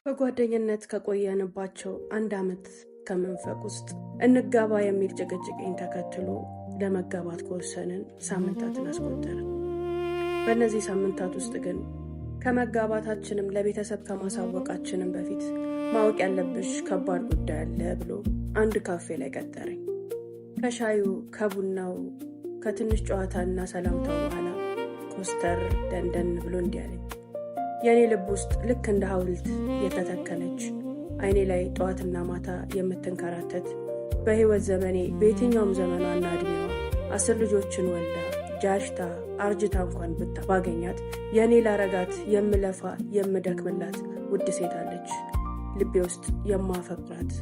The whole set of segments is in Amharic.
በጓደኝነት ከቆየንባቸው 1 ዓመት ከመንፈቅ ውስጥ እንጋባ የሚል ጭቅጭቅን ተከትሎ ለመጋባት ከወሰንን ሳምንታትን አስቆጠርን። በእነዚህ ሳምንታት ውስጥ ግን ከመጋባታችንም ለቤተሰብ ከማሳወቃችንም በፊት ማወቅ ያለብሽ ከባድ ጉዳይ አለ ብሎ አንድ ካፌ ላይ ቀጠረኝ። ከሻዩ ከቡናው ከትንሽ ጨዋታና ሰላምታው በኋላ ኮስተር ደንደን ብሎ እንዲህ አለኝ። የኔ ልብ ውስጥ ልክ እንደ ሐውልት የተተከለች አይኔ ላይ ጠዋትና ማታ የምትንከራተት በህይወት ዘመኔ በየትኛውም ዘመኗና እድሜዋ 10 ልጆችን ወልዳ ጃሽታ አርጅታ እንኳን ባገኛት የኔ ላረጋት የምለፋ የምደክምላት ውድ ሴት አለች። ልቤ ውስጥ የማፈቅራት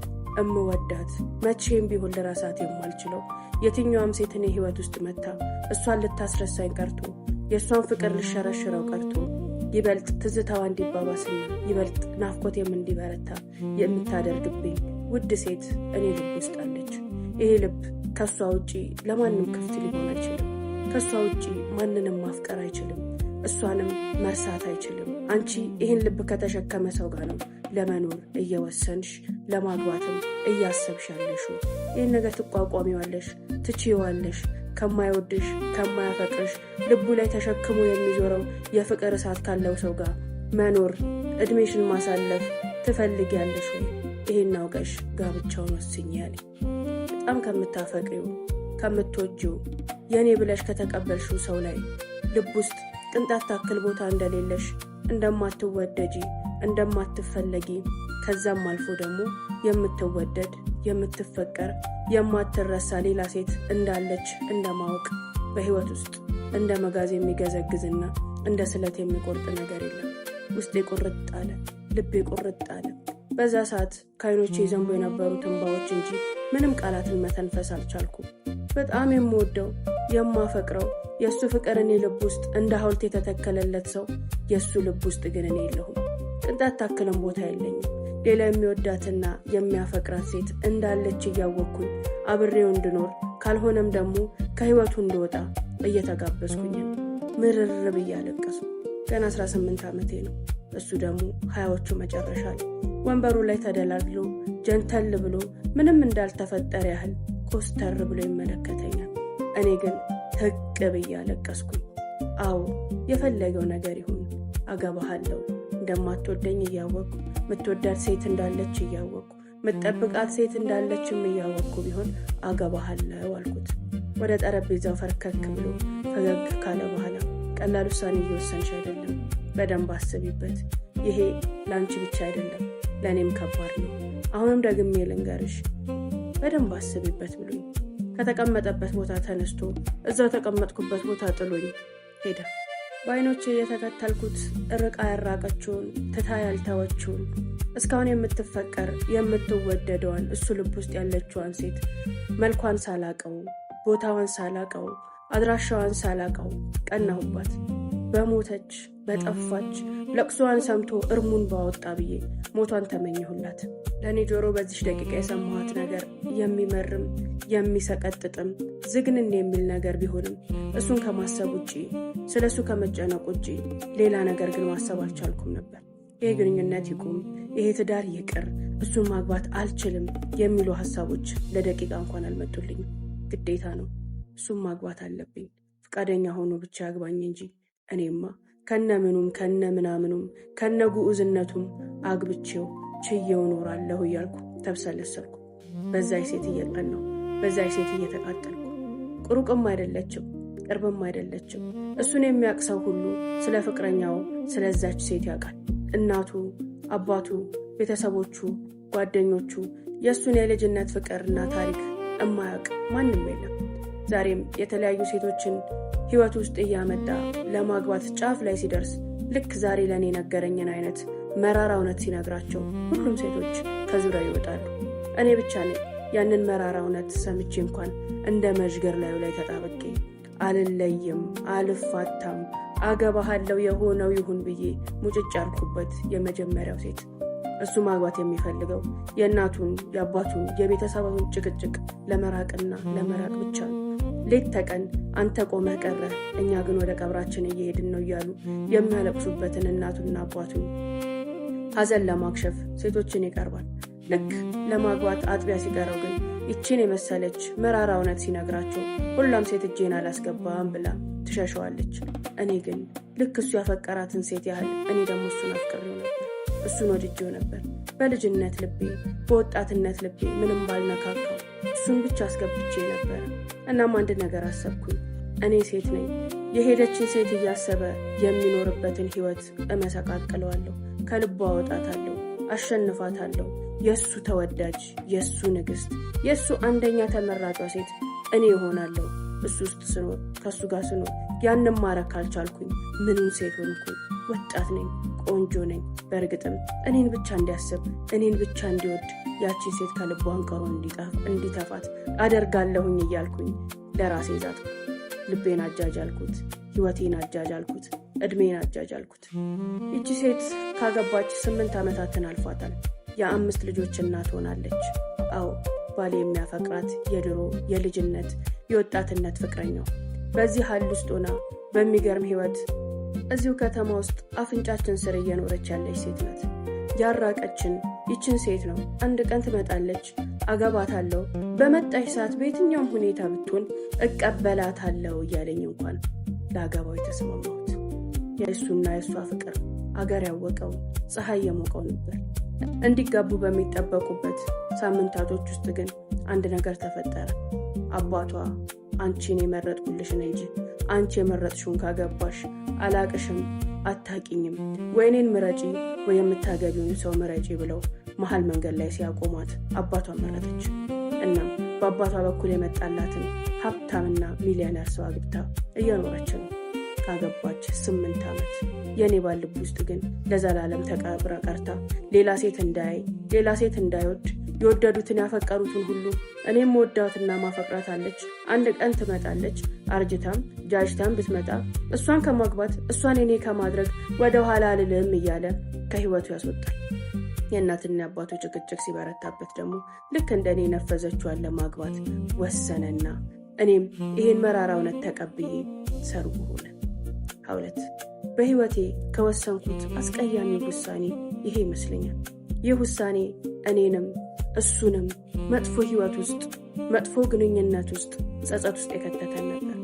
እምወዳት መቼም ቢሆን ለራሳት የማልችለው የትኛውም ሴት እኔ ህይወት ውስጥ መታ እሷን ልታስረሳኝ ቀርቶ የእሷን ፍቅር ልሸረሽረው ቀርቶ ይበልጥ ትዝታዋ እንዲባባስና ይበልጥ ናፍቆቴም እንዲበረታ የምታደርግብኝ ውድ ሴት እኔ ልብ ውስጥ አለች። ይሄ ልብ ከሷ ውጪ ለማንም ክፍት ሊሆን አይችልም። ከሷ ውጪ ማንንም ማፍቀር አይችልም። እሷንም መርሳት አይችልም። አንቺ ይህን ልብ ከተሸከመ ሰው ጋር ነው ለመኖር እየወሰንሽ ለማግባትም እያሰብሽ ያለሽው። ይህን ነገር ትቋቋሚዋለሽ፣ ትችይዋለሽ። ከማይወድሽ ከማያፈቅርሽ ልቡ ላይ ተሸክሞ የሚዞረው የፍቅር እሳት ካለው ሰው ጋር መኖር እድሜሽን ማሳለፍ ትፈልጊያለሽ ወይ? ይሄን አውቀሽ ጋብቻውን ወስኚ ያለኝ። በጣም ከምታፈቅሪው ከምትወጂው የኔ ብለሽ ከተቀበልሽው ሰው ላይ ልብ ውስጥ ቅንጣት ታክል ቦታ እንደሌለሽ፣ እንደማትወደጂ፣ እንደማትፈለጊ ከዛም አልፎ ደግሞ የምትወደድ የምትፈቀር የማትረሳ ሌላ ሴት እንዳለች እንደማወቅ በህይወት ውስጥ እንደ መጋዝ የሚገዘግዝና እንደ ስለት የሚቆርጥ ነገር የለም። ውስጤ ቁርጥ አለ፣ ልቤ ቁርጥ አለ። በዛ ሰዓት ከዓይኖቼ ዘንቦ የነበሩት እንባዎች እንጂ ምንም ቃላትን መተንፈስ አልቻልኩም። በጣም የምወደው የማፈቅረው የእሱ ፍቅር እኔ ልብ ውስጥ እንደ ሐውልት የተተከለለት ሰው የእሱ ልብ ውስጥ ግን እኔ የለሁም። ቅንጣት ታክልም ቦታ የለኝም። ሌላ የሚወዳትና የሚያፈቅራት ሴት እንዳለች እያወቅኩኝ አብሬው እንድኖር ካልሆነም ደግሞ ከህይወቱ እንድወጣ እየተጋበዝኩኝ ነው። ምርር ብዬ አለቀስኩ። ገና 18 ዓመቴ ነው። እሱ ደግሞ 20ዎቹ መጨረሻ ላይ ወንበሩ ላይ ተደላድሎ ጀንተል ብሎ ምንም እንዳልተፈጠረ ያህል ኮስተር ብሎ ይመለከተኛል። እኔ ግን ትቅ ብዬ አለቀስኩኝ። አዎ የፈለገው ነገር ይሁን አገባሃለሁ። እንደማትወደኝ እያወቅኩ ምትወዳት ሴት እንዳለች እያወቅኩ ምትጠብቃት ሴት እንዳለችም እያወቅኩ ቢሆን አገባሃለሁ አልኩት። ወደ ጠረጴዛው ፈርከክ ብሎ ፈገግ ካለ በኋላ ቀላል ውሳኔ እየወሰንሽ አይደለም፣ በደንብ አስቢበት። ይሄ ለአንቺ ብቻ አይደለም ለእኔም ከባድ ነው። አሁንም ደግሜ ልንገርሽ፣ በደንብ አስቢበት ብሎኝ ከተቀመጠበት ቦታ ተነስቶ እዛው ተቀመጥኩበት ቦታ ጥሎኝ ሄደ። በዓይኖቼ የተከተልኩት ርቃ ያራቀችውን ትታ ያልተወችውን እስካሁን የምትፈቀር የምትወደደዋን እሱ ልብ ውስጥ ያለችዋን ሴት መልኳን ሳላቀው፣ ቦታዋን ሳላቀው፣ አድራሻዋን ሳላቀው ቀናሁባት። በሞተች በጠፋች ለቅሷን ሰምቶ እርሙን ባወጣ ብዬ ሞቷን ተመኘሁላት። ለእኔ ጆሮ በዚች ደቂቃ የሰማኋት ነገር የሚመርም የሚሰቀጥጥም ዝግንን የሚል ነገር ቢሆንም እሱን ከማሰብ ውጪ ስለ እሱ ከመጨነቅ ውጪ ሌላ ነገር ግን ማሰብ አልቻልኩም ነበር። ይሄ ግንኙነት ይቁም፣ ይሄ ትዳር ይቅር፣ እሱን ማግባት አልችልም የሚሉ ሀሳቦች ለደቂቃ እንኳን አልመጡልኝም። ግዴታ ነው፣ እሱን ማግባት አለብኝ። ፈቃደኛ ሆኖ ብቻ ያግባኝ እንጂ እኔማ ከነምኑም ከነምናምኑም ከነጉዑዝነቱም አግብቼው ችዬው ኖራለሁ እያልኩ ተብሰለሰልኩ። በዛይ ሴት እየቀናሁ፣ በዛይ ሴት እየተቃጠልኩ። ቁሩቅም አይደለችም፣ ቅርብም አይደለችም። እሱን የሚያውቅ ሰው ሁሉ ስለ ፍቅረኛው ስለዛች ሴት ያውቃል። እናቱ፣ አባቱ፣ ቤተሰቦቹ፣ ጓደኞቹ የእሱን የልጅነት ፍቅርና ታሪክ እማያውቅ ማንም የለም። ዛሬም የተለያዩ ሴቶችን ህይወት ውስጥ እያመጣ ለማግባት ጫፍ ላይ ሲደርስ ልክ ዛሬ ለእኔ ነገረኝን አይነት መራራ እውነት ሲነግራቸው ሁሉም ሴቶች ከዙሪያ ይወጣሉ። እኔ ብቻ ነኝ ያንን መራራ እውነት ሰምቼ እንኳን እንደ መዥገር ላዩ ላይ ተጣብቄ አልለይም፣ አልፋታም፣ አገባሃለሁ የሆነው ይሁን ብዬ ሙጭጭ ያልኩበት የመጀመሪያው ሴት። እሱ ማግባት የሚፈልገው የእናቱን የአባቱን የቤተሰቡን ጭቅጭቅ ለመራቅና ለመራቅ ብቻ ነው። ሌት ተቀን አንተ ቆመህ ቀረህ፣ እኛ ግን ወደ ቀብራችን እየሄድን ነው እያሉ የሚያለቅሱበትን እናቱና አባቱን ሀዘን ለማክሸፍ ሴቶችን ይቀርባል። ልክ ለማግባት አጥቢያ ሲቀረው ግን ይችን የመሰለች መራራ እውነት ሲነግራቸው ሁሉም ሴት እጄን አላስገባም ብላ ትሸሸዋለች። እኔ ግን ልክ እሱ ያፈቀራትን ሴት ያህል እኔ ደግሞ እሱን አፍቅሬው ነበር፣ እሱን ወድጄው ነበር። በልጅነት ልቤ በወጣትነት ልቤ ምንም ባልነካካው እሱን ብቻ አስገብቼ ነበር። እናም አንድ ነገር አሰብኩኝ። እኔ ሴት ነኝ። የሄደችን ሴት እያሰበ የሚኖርበትን ህይወት እመሰቃቅለዋለሁ፣ ከልቧ አወጣታለሁ፣ አሸንፋታለሁ። የእሱ ተወዳጅ፣ የእሱ ንግስት፣ የእሱ አንደኛ ተመራጯ ሴት እኔ ይሆናለሁ። እሱ ውስጥ ስኖር፣ ከእሱ ጋር ስኖር ያንም ማረክ ካልቻልኩኝ ምንም ሴት ሆንኩኝ። ወጣት ነኝ፣ ቆንጆ ነኝ። በእርግጥም እኔን ብቻ እንዲያስብ፣ እኔን ብቻ እንዲወድ፣ ያቺን ሴት ከልቧ አንቀሮ እንዲተፋት አደርጋለሁኝ እያልኩኝ ለራሴ ዛትኩ። ልቤን አጃጃልኩት፣ ህይወቴን አጃጃልኩት፣ እድሜን አጃጃልኩት። ይቺ ሴት ካገባች 8 ዓመታትን አልፏታል። የ5 ልጆች እናት ሆናለች። አዎ ባሌ የሚያፈቅራት የድሮ የልጅነት የወጣትነት ፍቅረኛው በዚህ ሀል ውስጥ ሆና በሚገርም ህይወት እዚሁ ከተማ ውስጥ አፍንጫችን ስር እየኖረች ያለች ሴት ናት። ያራቀችን ይችን ሴት ነው። አንድ ቀን ትመጣለች፣ አገባታለሁ፣ በመጣች ሰዓት በየትኛውም ሁኔታ ብትሆን እቀበላታለሁ እያለኝ እንኳን ለአገባው የተስማማሁት። የእሱና የእሷ ፍቅር አገር ያወቀው ፀሐይ የሞቀው ነበር። እንዲጋቡ በሚጠበቁበት ሳምንታቶች ውስጥ ግን አንድ ነገር ተፈጠረ። አባቷ አንቺን የመረጥኩልሽን እንጂ አንቺ የመረጥሽውን ካገባሽ አላቅሽም፣ አታቂኝም፣ ወይኔን ምረጪ ወይ የምታገቢውን ሰው ምረጪ ብለው መሀል መንገድ ላይ ሲያቆሟት አባቷን መረጠች። እናም በአባቷ በኩል የመጣላትን ሀብታምና ሚሊዮነር ሰው አግብታ እየኖረች ነው። ካገባች 8 ዓመት። የኔ ባል ልብ ውስጥ ግን ለዘላለም ተቀብራ ቀርታ ሌላ ሴት እንዳያይ፣ ሌላ ሴት እንዳይወድ፣ የወደዱትን ያፈቀሩትን ሁሉ እኔም ወዳትና ማፈቅራት አለች። አንድ ቀን ትመጣለች፣ አርጅታም ጃጅታም ብትመጣ እሷን ከማግባት እሷን እኔ ከማድረግ ወደ ኋላ አልልም እያለ ከህይወቱ ያስወጣል። የእናትና አባቱ ጭቅጭቅ ሲበረታበት ደግሞ ልክ እንደኔ ነፈዘችዋን ለማግባት ወሰነና እኔም ይሄን መራራ እውነት ተቀብዬ ሰርጉ ሆነ። ሀውለት በህይወቴ ከወሰንኩት አስቀያሚ ውሳኔ ይሄ ይመስለኛል። ይህ ውሳኔ እኔንም እሱንም መጥፎ ህይወት ውስጥ፣ መጥፎ ግንኙነት ውስጥ፣ ጸጸት ውስጥ የከተተን ነበር።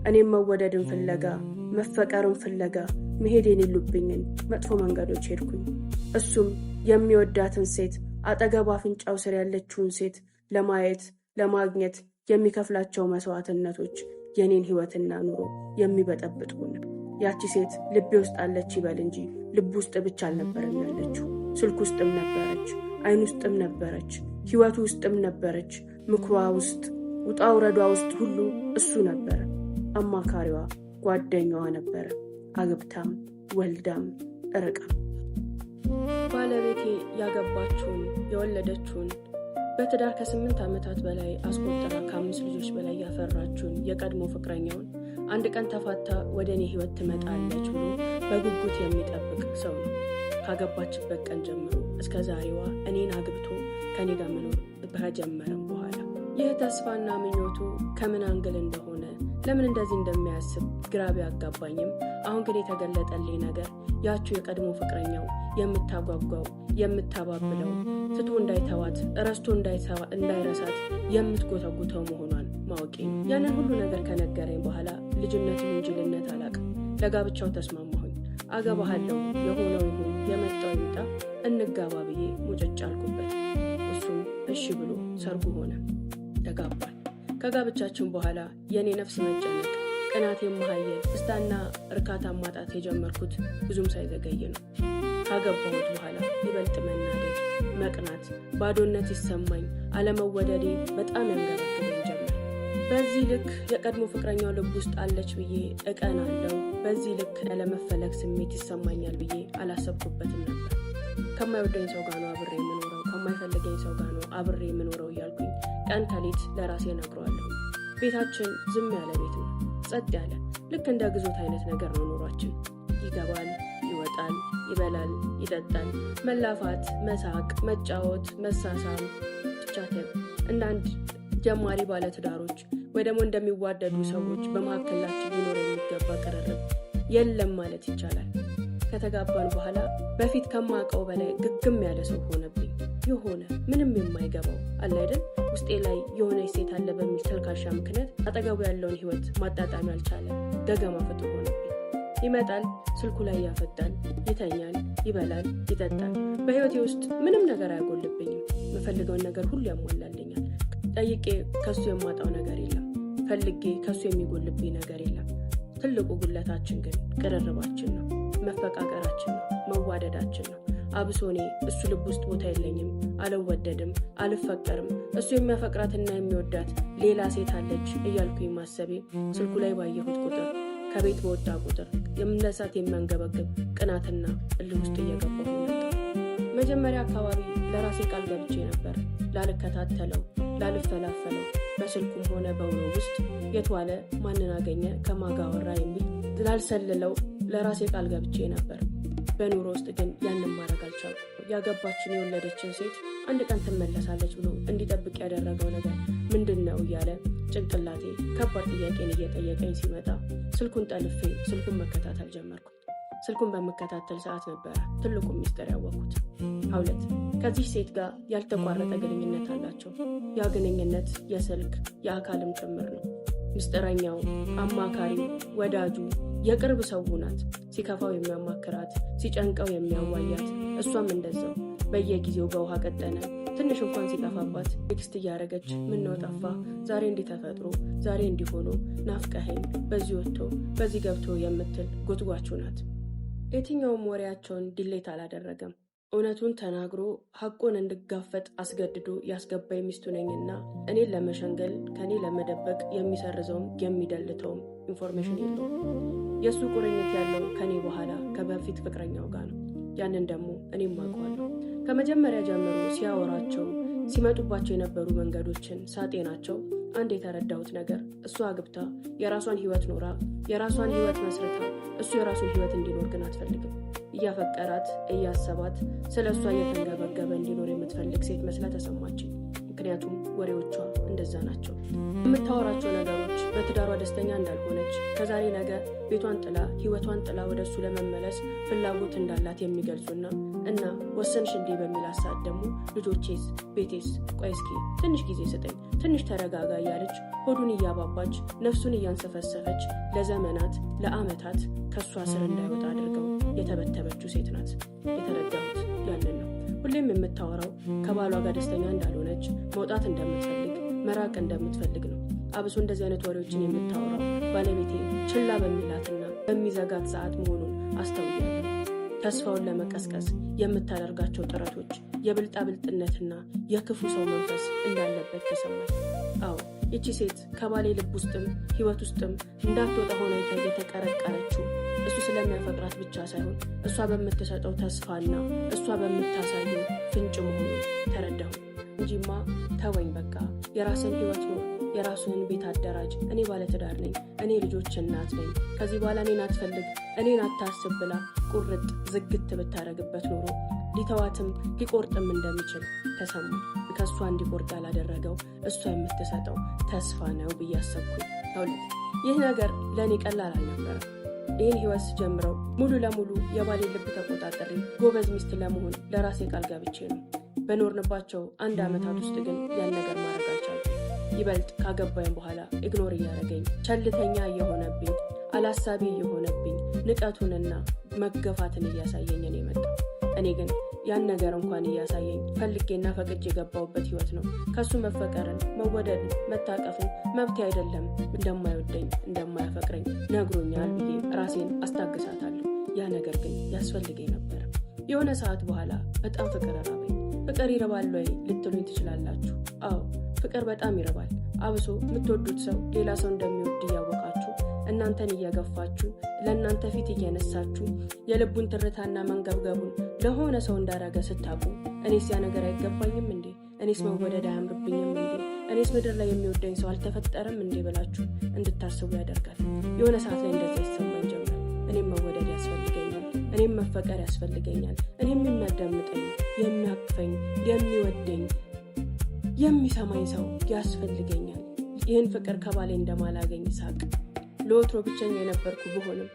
እኔም መወደድን ፍለጋ፣ መፈቀርን ፍለጋ መሄድ የሌሉብኝን መጥፎ መንገዶች ሄድኩኝ። እሱም የሚወዳትን ሴት፣ አጠገቡ አፍንጫው ስር ያለችውን ሴት ለማየት ለማግኘት የሚከፍላቸው መስዋዕትነቶች የኔን ህይወትና ኑሮ የሚበጠብጥ ሆነ። ያቺ ሴት ልቤ ውስጥ አለች ይበል እንጂ ልብ ውስጥ ብቻ አልነበረም ያለችው። ስልክ ውስጥም ነበረች፣ አይን ውስጥም ነበረች፣ ህይወቱ ውስጥም ነበረች። ምክሯ ውስጥ፣ ውጣ ውረዷ ውስጥ ሁሉ እሱ ነበረ። አማካሪዋ፣ ጓደኛዋ ነበረ። አግብታም ወልዳም እርቃም። ባለቤቴ ያገባችውን የወለደችውን በትዳር ከ8 ዓመታት በላይ አስቆጥራ ከ5 ልጆች በላይ ያፈራችውን የቀድሞ ፍቅረኛውን አንድ ቀን ተፋታ ወደ እኔ ህይወት ትመጣለች ብሎ በጉጉት የሚጠብቅ ሰው ነው። ካገባችበት ቀን ጀምሮ እስከ ዛሬዋ እኔን አግብቶ ከኔ ጋር መኖር ከጀመረም በኋላ ይህ ተስፋና ምኞቱ ከምን አንግል እንደሆነ ለምን እንደዚህ እንደሚያስብ ግራ ቢያጋባኝም አሁን ግን የተገለጠልኝ ነገር ያቺው የቀድሞ ፍቅረኛው የምታጓጓው፣ የምታባብለው፣ ትቶ እንዳይተዋት፣ ረስቶ እንዳይረሳት የምትጎተጉተው መሆኗን ማወቄ ነው። ያንን ሁሉ ነገር ከነገረኝ በኋላ ልጅነትን እንጂ ልነት አላቅም። ለጋብቻው ተስማማሁኝ። አገባሃለሁ፣ የሆነው ይሁን የመጣው ይምጣ፣ እንጋባ ብዬ ሙጭጭ አልኩበት። እሱም እሺ ብሎ ሰርጉ ሆነ፣ ተጋባል። ከጋብቻችን በኋላ የኔ ነፍስ መጨነቅ፣ ቅናቴ መሀየል፣ ደስታና እርካታ ማጣት የጀመርኩት ብዙም ሳይዘገይ ነው። ካገባሁት በኋላ ይበልጥ መናደድ፣ መቅናት፣ ባዶነት ይሰማኝ፣ አለመወደዴ በጣም ያንገበግበኝ ጀመር። በዚህ ልክ የቀድሞ ፍቅረኛው ልብ ውስጥ አለች ብዬ እቀናለሁ፣ በዚህ ልክ ያለመፈለግ ስሜት ይሰማኛል ብዬ አላሰብኩበትም ነበር። ከማይወደኝ ሰው ጋር ነው አብሬ የምኖረው፣ ከማይፈልገኝ ሰው ጋር ነው አብሬ የምኖረው እያልኩኝ ቀን ከሌት ለራሴ ነግረዋለሁ። ቤታችን ዝም ያለ ቤት ነው፣ ጸጥ ያለ፣ ልክ እንደ ግዞት አይነት ነገር ነው ኑሯችን። ይገባል፣ ይወጣል፣ ይበላል፣ ይጠጣል፣ መላፋት፣ መሳቅ፣ መጫወት፣ መሳሳም፣ ብቻ እንደ አንድ ጀማሪ ባለትዳሮች ወይ ደግሞ እንደሚዋደዱ ሰዎች በመካከላችን ሊኖር የሚገባ ቅርርብ የለም ማለት ይቻላል። ከተጋባን በኋላ በፊት ከማውቀው በላይ ግግም ያለ ሰው ሆነብኝ። የሆነ ምንም የማይገባው አለ አይደል፣ ውስጤ ላይ የሆነች ሴት አለ በሚል ተልካሻ ምክንያት አጠገቡ ያለውን ህይወት ማጣጣም ያልቻለ ገገማ ፍጡር ሆነብኝ። ይመጣል፣ ስልኩ ላይ ያፈጣል፣ ይተኛል፣ ይበላል፣ ይጠጣል። በህይወቴ ውስጥ ምንም ነገር አያጎልብኝም። የምፈልገውን ነገር ሁሉ ያሟላልኛል። ጠይቄ ከሱ የማጣው ነገር የለም። ፈልጌ ከሱ የሚጎልብኝ ነገር የለም። ትልቁ ጉለታችን ግን ቅርርባችን ነው፣ መፈቃቀራችን ነው፣ መዋደዳችን ነው። አብሶ እኔ እሱ ልብ ውስጥ ቦታ የለኝም፣ አልወደድም፣ አልፈቀርም። እሱ የሚያፈቅራትና የሚወዳት ሌላ ሴት አለች እያልኩኝ ማሰቤ ስልኩ ላይ ባየሁት ቁጥር፣ ከቤት በወጣ ቁጥር የምነሳት የሚያንገበግብ ቅናትና እልህ ውስጥ እየገባሁ ነበር። መጀመሪያ አካባቢ ለራሴ ቃል ገብቼ ነበር ላልከታተለው፣ ላልፈላፈለው፣ በስልኩም ሆነ በውሎ ውስጥ የትዋለ ማንን አገኘ ከማጋ ወራ የሚል ላልሰልለው ለራሴ ቃል ገብቼ ነበር። በኑሮ ውስጥ ግን ያንን ማድረግ አልቻልኩም። ያገባችን የወለደችን ሴት አንድ ቀን ትመለሳለች ብሎ እንዲጠብቅ ያደረገው ነገር ምንድን ነው እያለ ጭንቅላቴ ከባድ ጥያቄን እየጠየቀኝ ሲመጣ ስልኩን ጠልፌ ስልኩን መከታተል ጀመርኩ። ስልኩን በመከታተል ሰዓት ነበረ ትልቁ ሚስጥር ያወቅኩት። ሀውለት ከዚህ ሴት ጋር ያልተቋረጠ ግንኙነት አላቸው። ያ ግንኙነት የስልክ የአካልም ጭምር ነው። ምስጢረኛው፣ አማካሪው፣ ወዳጁ፣ የቅርብ ሰው ናት። ሲከፋው የሚያማክራት፣ ሲጨንቀው የሚያዋያት፣ እሷም እንደዛው በየጊዜው በውሃ ቀጠነ ትንሽ እንኳን ሲጠፋባት ቴክስት እያደረገች ምነው ጠፋ፣ ዛሬ እንዲህ ተፈጥሮ፣ ዛሬ እንዲሆኖ፣ ናፍቀኸኝ፣ በዚህ ወጥቶ በዚህ ገብቶ የምትል ጎትጓችሁ ናት። የትኛውም ወሬያቸውን ዲሌት አላደረገም። እውነቱን ተናግሮ ሐቁን እንድጋፈጥ አስገድዶ ያስገባኝ ሚስቱ ነኝና እኔን ለመሸንገል ከኔ ለመደበቅ የሚሰርዘውም የሚደልተውም ኢንፎርሜሽን የለውም። የእሱ ቁርኝት ያለው ከኔ በኋላ ከበፊት ፍቅረኛው ጋር ነው። ያንን ደግሞ እኔም አውቀዋለሁ። ከመጀመሪያ ጀምሮ ሲያወራቸው ሲመጡባቸው የነበሩ መንገዶችን ሳጤናቸው አንድ የተረዳሁት ነገር እሷ አግብታ የራሷን ህይወት ኖራ የራሷን ህይወት መስርታ እሱ የራሱን ህይወት እንዲኖር ግን አትፈልግም። እያፈቀራት እያሰባት ስለ እሷ እየተንገበገበ እንዲኖር የምትፈልግ ሴት መስላ ተሰማችኝ። ምክንያቱም ወሬዎቿ እንደዛ ናቸው። የምታወራቸው ነገሮች በትዳሯ ደስተኛ እንዳልሆነች፣ ከዛሬ ነገ ቤቷን ጥላ ህይወቷን ጥላ ወደ እሱ ለመመለስ ፍላጎት እንዳላት የሚገልጹና እና ወሰንሽ እንዴ በሚል ሀሳብ ደግሞ ልጆቼስ፣ ቤቴስ፣ ቆይ እስኪ ትንሽ ጊዜ ስጠኝ፣ ትንሽ ተረጋጋ እያለች ሆዱን እያባባች ነፍሱን እያንሰፈሰፈች ለዘመናት ለአመታት ከእሷ ስር እንዳይወጣ አድርገው የተበተበችው ሴት ናት። የተረዳሁት ያንን ነው። ሁሌም የምታወራው ከባሏ ጋር ደስተኛ እንዳልሆነች፣ መውጣት እንደምትፈልግ፣ መራቅ እንደምትፈልግ ነው። አብሶ እንደዚህ አይነት ወሬዎችን የምታወራው ባለቤቴ ችላ በሚላትና በሚዘጋት ሰዓት መሆኑን አስተውያለሁ። ተስፋውን ለመቀስቀስ የምታደርጋቸው ጥረቶች የብልጣብልጥነትና የክፉ ሰው መንፈስ እንዳለበት ተሰማኝ። አዎ ይቺ ሴት ከባሌ ልብ ውስጥም ህይወት ውስጥም እንዳትወጣ ሆና የተቀረቀረችው እሱ ስለሚያፈቅራት ብቻ ሳይሆን እሷ በምትሰጠው ተስፋና እሷ በምታሳየው ፍንጭ መሆኑን ተረዳሁ እንጂማ ተወኝ በቃ፣ የራስን ህይወት ነው፣ የራስን ቤት አደራጅ፣ እኔ ባለትዳር ነኝ፣ እኔ ልጆች እናት ነኝ፣ ከዚህ በኋላ እኔን አትፈልግ፣ እኔን አታስብ ብላ ቁርጥ ዝግት ብታረግበት ኖሮ ሊተዋትም ሊቆርጥም እንደሚችል ተሰማ። ከእሷ እንዲቆርጥ ያላደረገው እሷ የምትሰጠው ተስፋ ነው ብዬ አሰብኩኝ። ይህ ነገር ለእኔ ቀላል አልነበረ። ይህን ህይወት ስጀምረው ሙሉ ለሙሉ የባሌ ልብ ተቆጣጠሪ ጎበዝ ሚስት ለመሆን ለራሴ ቃል ገብቼ ነው። በኖርንባቸው 1 ዓመታት ውስጥ ግን ያን ነገር ማድረግ አልቻልኩም። ይበልጥ ካገባኝ በኋላ ኢግኖር እያደረገኝ፣ ቸልተኛ እየሆነብኝ፣ አላሳቢ እየሆነብኝ፣ ንቀቱንና መገፋትን እያሳየኝ ነው የመጣው። እኔ ግን ያን ነገር እንኳን እያሳየኝ ፈልጌና ፈቅጄ የገባውበት ህይወት ነው። ከሱ መፈቀርን፣ መወደድን፣ መታቀፍን መብት አይደለም፣ እንደማይወደኝ እንደማያፈቅረኝ ነግሮኛል ብዬ ራሴን አስታግሳታለሁ። ያ ነገር ግን ያስፈልገኝ ነበር። የሆነ ሰዓት በኋላ በጣም ፍቅር ራበኝ። ፍቅር ይረባል ወይ ልትሉኝ ትችላላችሁ። አዎ ፍቅር በጣም ይረባል። አብሶ የምትወዱት ሰው ሌላ ሰው እንደሚወድ እያወቃችሁ እናንተን እየገፋችሁ ለእናንተ ፊት እየነሳችሁ የልቡን ትርታና መንገብገቡን ለሆነ ሰው እንዳረገ ስታቁ እኔስ ያ ነገር አይገባኝም እንዴ? እኔስ መወደድ አያምርብኝም እንዴ? እኔስ ምድር ላይ የሚወደኝ ሰው አልተፈጠረም እንዴ ብላችሁ እንድታስቡ ያደርጋል። የሆነ ሰዓት ላይ እንደዛ ይሰማኝ ጀመር። እኔም መወደድ ያስፈልገኛል፣ እኔም መፈቀር ያስፈልገኛል፣ እኔም የሚያዳምጠኝ፣ የሚያቅፈኝ፣ የሚወደኝ፣ የሚሰማኝ ሰው ያስፈልገኛል። ይህን ፍቅር ከባሌ እንደማላገኝ ሳቅ። ለወትሮ ብቸኛ የነበርኩ ብሆንም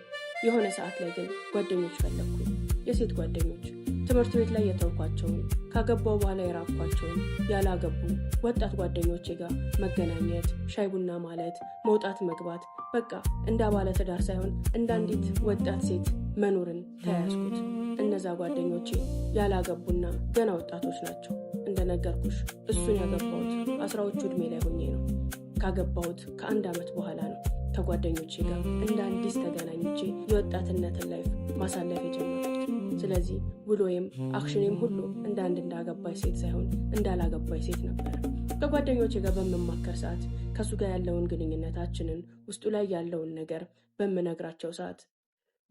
የሆነ ሰዓት ላይ ግን ጓደኞች ፈለግኩኝ። የሴት ጓደኞች ትምህርት ቤት ላይ የተውኳቸውን ካገባው በኋላ የራቅኳቸውን ያላገቡ ወጣት ጓደኞቼ ጋር መገናኘት፣ ሻይ ቡና ማለት፣ መውጣት መግባት፣ በቃ እንደ ባለ ትዳር ሳይሆን እንደ አንዲት ወጣት ሴት መኖርን ተያያዝኩት። እነዛ ጓደኞቼ ያላገቡና ገና ወጣቶች ናቸው። እንደነገርኩሽ እሱን ያገባሁት 10ዎቹ ዕድሜ ላይ ሆኜ ነው። ካገባሁት ከ1 ዓመት በኋላ ነው ከጓደኞቼ ጋር እንደ አዲስ ተገናኝቼ የወጣትነትን ላይፍ ማሳለፍ የጀመርኩት። ስለዚህ ውሎዬም አክሽኔም ሁሉ እንደ አንድ እንዳገባች ሴት ሳይሆን እንዳላገባች ሴት ነበር። ከጓደኞቼ ጋር በመማከር ሰዓት ከሱ ጋር ያለውን ግንኙነታችንን ውስጡ ላይ ያለውን ነገር በምነግራቸው ሰዓት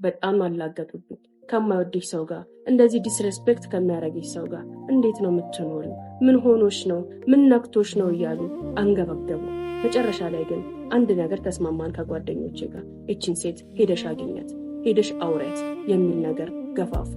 በጣም አላገጡብኝ። ከማይወድሽ ሰው ጋር እንደዚህ ዲስሬስፔክት ከሚያደርግሽ ሰው ጋር እንዴት ነው የምትኖሪው? ምን ሆኖሽ ነው? ምን ነክቶሽ ነው? እያሉ አንገበገቡ። መጨረሻ ላይ ግን አንድ ነገር ተስማማን ከጓደኞቼ ጋር። እቺን ሴት ሄደሽ አግኛት፣ ሄደሽ አውሪያት የሚል ነገር ገፋፉ።